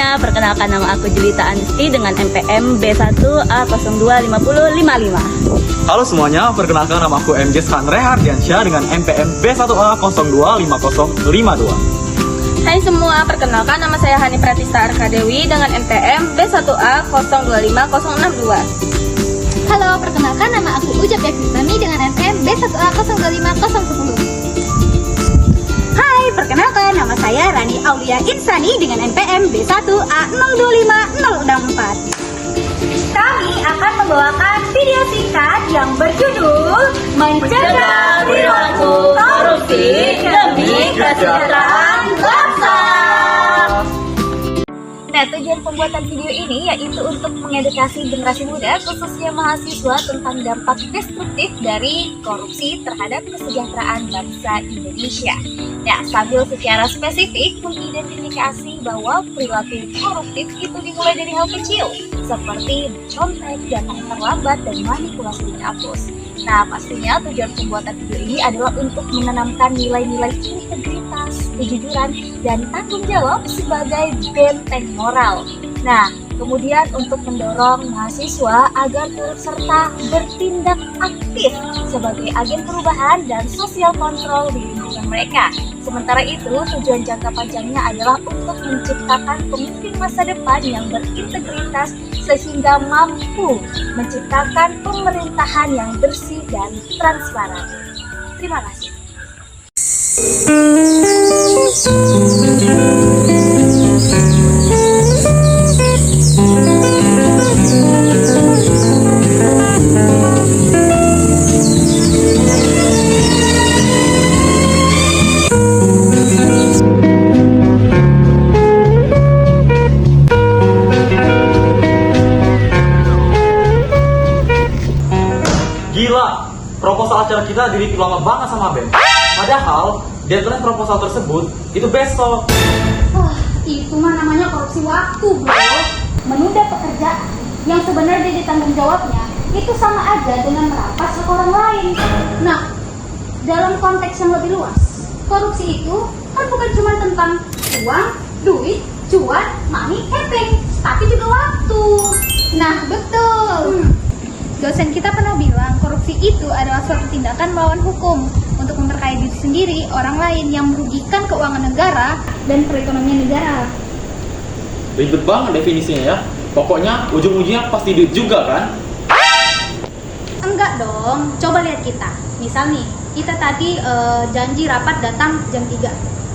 semuanya, perkenalkan nama aku Jelita Anisti dengan NPM B1A025055. Halo semuanya, perkenalkan nama aku MJ Sandre Hardiansyah dengan NPM B1A025052. Hai semua, perkenalkan nama saya Hani Pratista Arkadewi dengan NPM B1A025062. Halo, perkenalkan nama aku Ujab Yakutami dengan NPM B1A025010. Hai, perkenalkan nama saya Rani Aulia Insani dengan NPM B1A025064. Kami akan membawakan video singkat yang berjudul Mencegah Perilaku Korupsi Demi Kesejahteraan Bangsa. Nah, tujuan pembuatan video ini yaitu untuk mengedukasi generasi muda, khususnya mahasiswa, tentang dampak destruktif dari korupsi terhadap kesejahteraan bangsa Indonesia. Nah, sambil secara spesifik mengidentifikasi bahwa perilaku koruptif itu dimulai dari hal kecil, seperti contek, data terlambat, dan manipulasi dihapus. Nah, pastinya tujuan pembuatan video ini adalah untuk menanamkan nilai-nilai integritas, kejujuran, dan tanggung jawab sebagai benteng moral. Nah, kemudian untuk mendorong mahasiswa agar turut serta bertindak aktif sebagai agen perubahan dan sosial kontrol di lingkungan mereka. Sementara itu, tujuan jangka panjangnya adalah untuk menciptakan pemimpin masa depan yang berintegritas sehingga mampu menciptakan pemerintahan yang bersih dan transparan. Terima kasih. Gila, proposal acara kita direview lama banget sama BEM. Padahal deadline proposal tersebut itu besok. Wah, itu mah namanya korupsi waktu, bro. Menunda pekerjaan yang sebenarnya ditanggung jawabnya itu sama aja dengan merampas hak orang lain. Nah, dalam konteks yang lebih luas, korupsi itu kan bukan cuma tentang uang, duit, cuan, money, having, tapi juga waktu. Nah, betul. Dosen kita pernah bilang korupsi itu adalah suatu tindakan melawan hukum untuk memperkaya diri sendiri, orang lain yang merugikan keuangan negara dan perekonomian negara. Ribet banget definisinya ya. Pokoknya ujung-ujungnya pasti duit juga kan? Enggak dong, coba lihat kita. Misal nih, kita tadi janji rapat datang jam 3.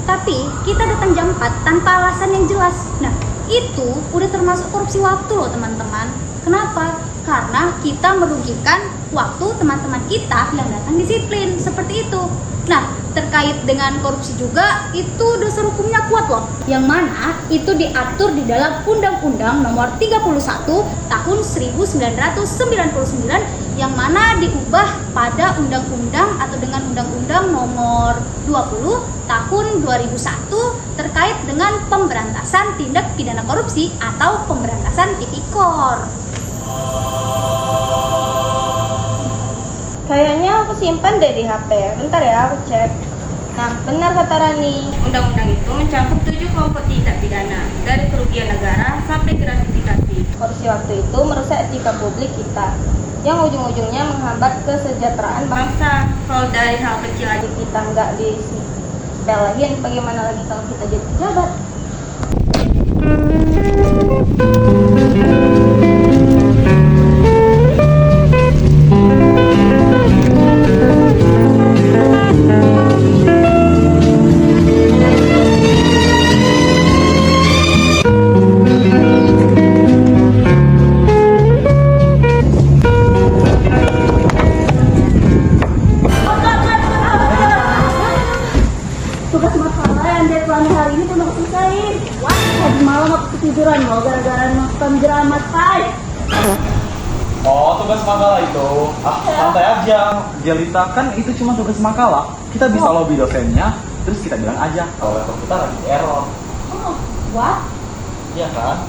Tapi kita datang jam 4 tanpa alasan yang jelas. Nah, itu udah termasuk korupsi waktu loh teman-teman. Kenapa? Karena kita merugikan waktu teman-teman kita yang datang disiplin, seperti itu. Nah, terkait dengan korupsi juga, itu dasar hukumnya kuat loh. Yang mana itu diatur di dalam Undang-Undang Nomor 31 Tahun 1999, yang mana diubah pada Undang-Undang atau dengan Undang-Undang Nomor 20 Tahun 2001 terkait dengan pemberantasan tindak pidana korupsi atau pemberantasan tipikor. Kayaknya aku simpan deh di HP. Bentar ya, aku cek. Nah, benar kata Rani. Undang-undang itu mencakup 7 kelompok tindak pidana, dari kerugian negara sampai gratifikasi. Korupsi waktu itu merusak etika publik kita, yang ujung-ujungnya menghambat kesejahteraan bangsa. Kalau dari hal kecil aja kita nggak disepelein, bagaimana lagi kalau kita jadi pejabat? Tugas makalah yang deadline hari ini belum aku selesaiin. Wah, tadi malam aku ketiduran loh gara-gara nonton drama Thai. Oh, tugas makalah itu. Santai aja. Jelita, kan itu cuma tugas makalah. Kita bisa lobby dosennya, terus kita bilang aja kalau laptop kita lagi error. Oh, what? Iya kan?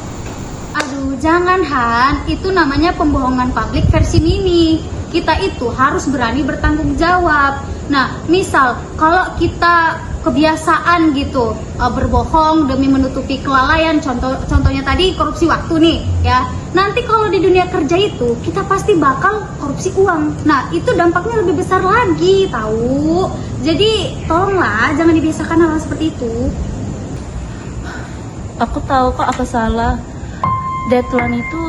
Aduh, jangan Han. Itu namanya pembohongan publik versi mini. Kita itu harus berani bertanggung jawab. Nah, misal kalau kita kebiasaan gitu, berbohong demi menutupi kelalaian. Contohnya tadi korupsi waktu nih ya. Nanti kalau di dunia kerja itu kita pasti bakal korupsi uang. Nah itu dampaknya lebih besar lagi tahu. Jadi tolonglah jangan dibiasakan hal seperti itu. Aku tahu kok aku salah. Deadline itu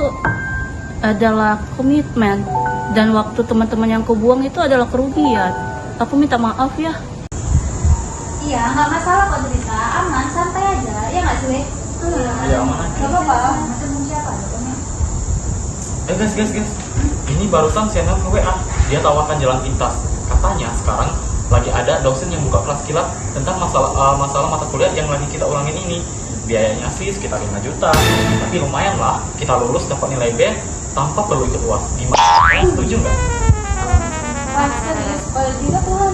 adalah komitmen, dan waktu teman-teman yang kubuang itu adalah kerugian. Aku minta maaf ya. Iya, nggak masalah kok cerita, aman, santai aja, ya nggak sih? Iya, aman aja. Nggak apa-apa. Guys. Ini barusan saya nelfon WA. Dia tawarkan jalan pintas. Katanya sekarang lagi ada dosen yang buka kelas kilat tentang masalah mata kuliah yang lagi kita ulangin ini. Biayanya sih sekitar 5 juta. Tapi lumayan lah, kita lulus dapat nilai B tanpa perlu ikut UAS. Gimana? Kalian setuju nggak? Wah, serius, kalau juga Tuhan.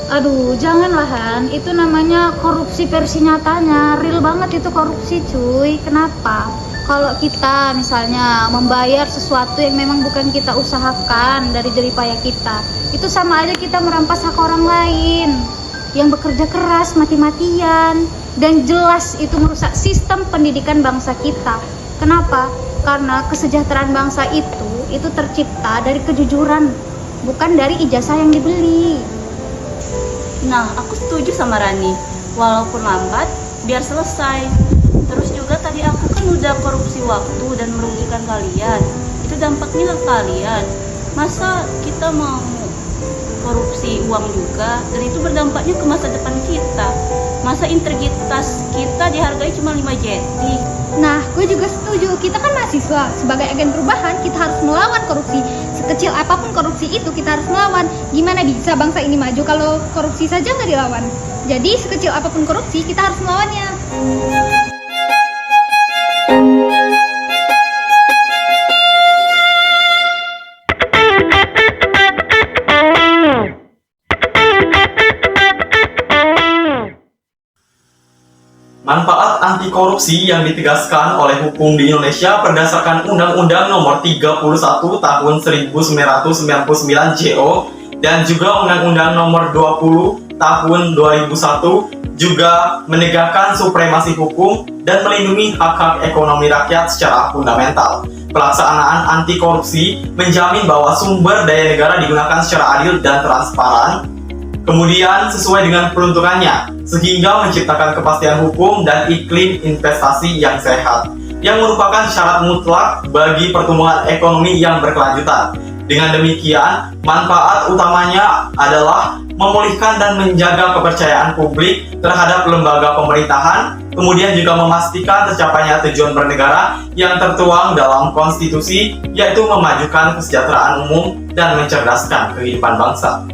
Aduh, janganlah Han, itu namanya korupsi versi nyatanya, real banget itu korupsi cuy. Kenapa? Kalau kita misalnya membayar sesuatu yang memang bukan kita usahakan dari jerih payah kita, itu sama aja kita merampas hak orang lain yang bekerja keras mati-matian, dan jelas itu merusak sistem pendidikan bangsa kita. Kenapa? Karena kesejahteraan bangsa itu tercipta dari kejujuran, bukan dari ijazah yang dibeli. Nah, aku setuju sama Rani. Walaupun lambat, biar selesai. Terus juga tadi aku kan udah korupsi waktu dan merugikan kalian. Itu dampaknya ke kalian. Masa kita mau korupsi uang juga, dan itu berdampaknya ke masa depan kita. Masa integritas kita dihargai cuma 5 jeti. Nah, gue juga setuju. Kita kan mahasiswa, sebagai agen perubahan kita harus melawan korupsi. Sekecil apapun korupsi itu kita harus melawan. Gimana bisa bangsa ini maju kalau korupsi saja nggak dilawan? Jadi sekecil apapun korupsi kita harus melawannya. Manfaat anti korupsi yang ditegaskan oleh hukum di Indonesia berdasarkan Undang-Undang Nomor 31 Tahun 1999 JO dan juga Undang-Undang Nomor 20 Tahun 2001 juga menegakkan supremasi hukum dan melindungi hak-hak ekonomi rakyat secara fundamental. Pelaksanaan anti korupsi menjamin bahwa sumber daya negara digunakan secara adil dan transparan, kemudian sesuai dengan peruntukannya, sehingga menciptakan kepastian hukum dan iklim investasi yang sehat, yang merupakan syarat mutlak bagi pertumbuhan ekonomi yang berkelanjutan. Dengan demikian, manfaat utamanya adalah memulihkan dan menjaga kepercayaan publik terhadap lembaga pemerintahan, kemudian juga memastikan tercapainya tujuan bernegara yang tertuang dalam konstitusi, yaitu memajukan kesejahteraan umum dan mencerdaskan kehidupan bangsa.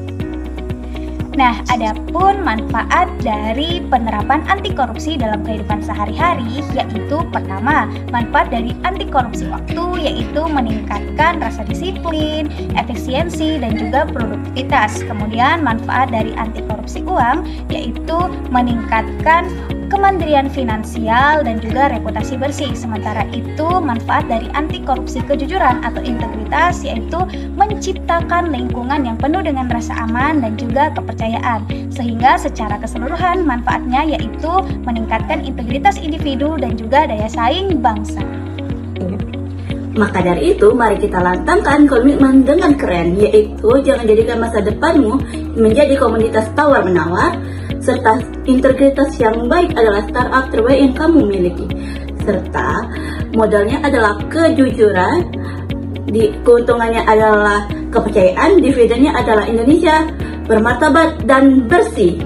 Nah, adapun manfaat dari penerapan anti korupsi dalam kehidupan sehari-hari, yaitu pertama, manfaat dari anti korupsi waktu yaitu meningkatkan rasa disiplin, efisiensi, dan juga produktivitas. Kemudian manfaat dari anti korupsi uang yaitu meningkatkan kemandirian finansial dan juga reputasi bersih. Sementara itu, manfaat dari anti korupsi kejujuran atau integritas yaitu menciptakan lingkungan yang penuh dengan rasa aman dan juga kepercayaan. Sehingga secara keseluruhan manfaatnya yaitu meningkatkan integritas individu dan juga daya saing bangsa. Maka dari itu, mari kita lantangkan komitmen dengan keren, yaitu jangan jadikan masa depanmu menjadi komoditas tawar-menawar, serta integritas yang baik adalah startup terbaik yang kamu miliki. Serta modalnya adalah kejujuran, keuntungannya adalah kepercayaan, dividennya adalah Indonesia bermartabat dan bersih.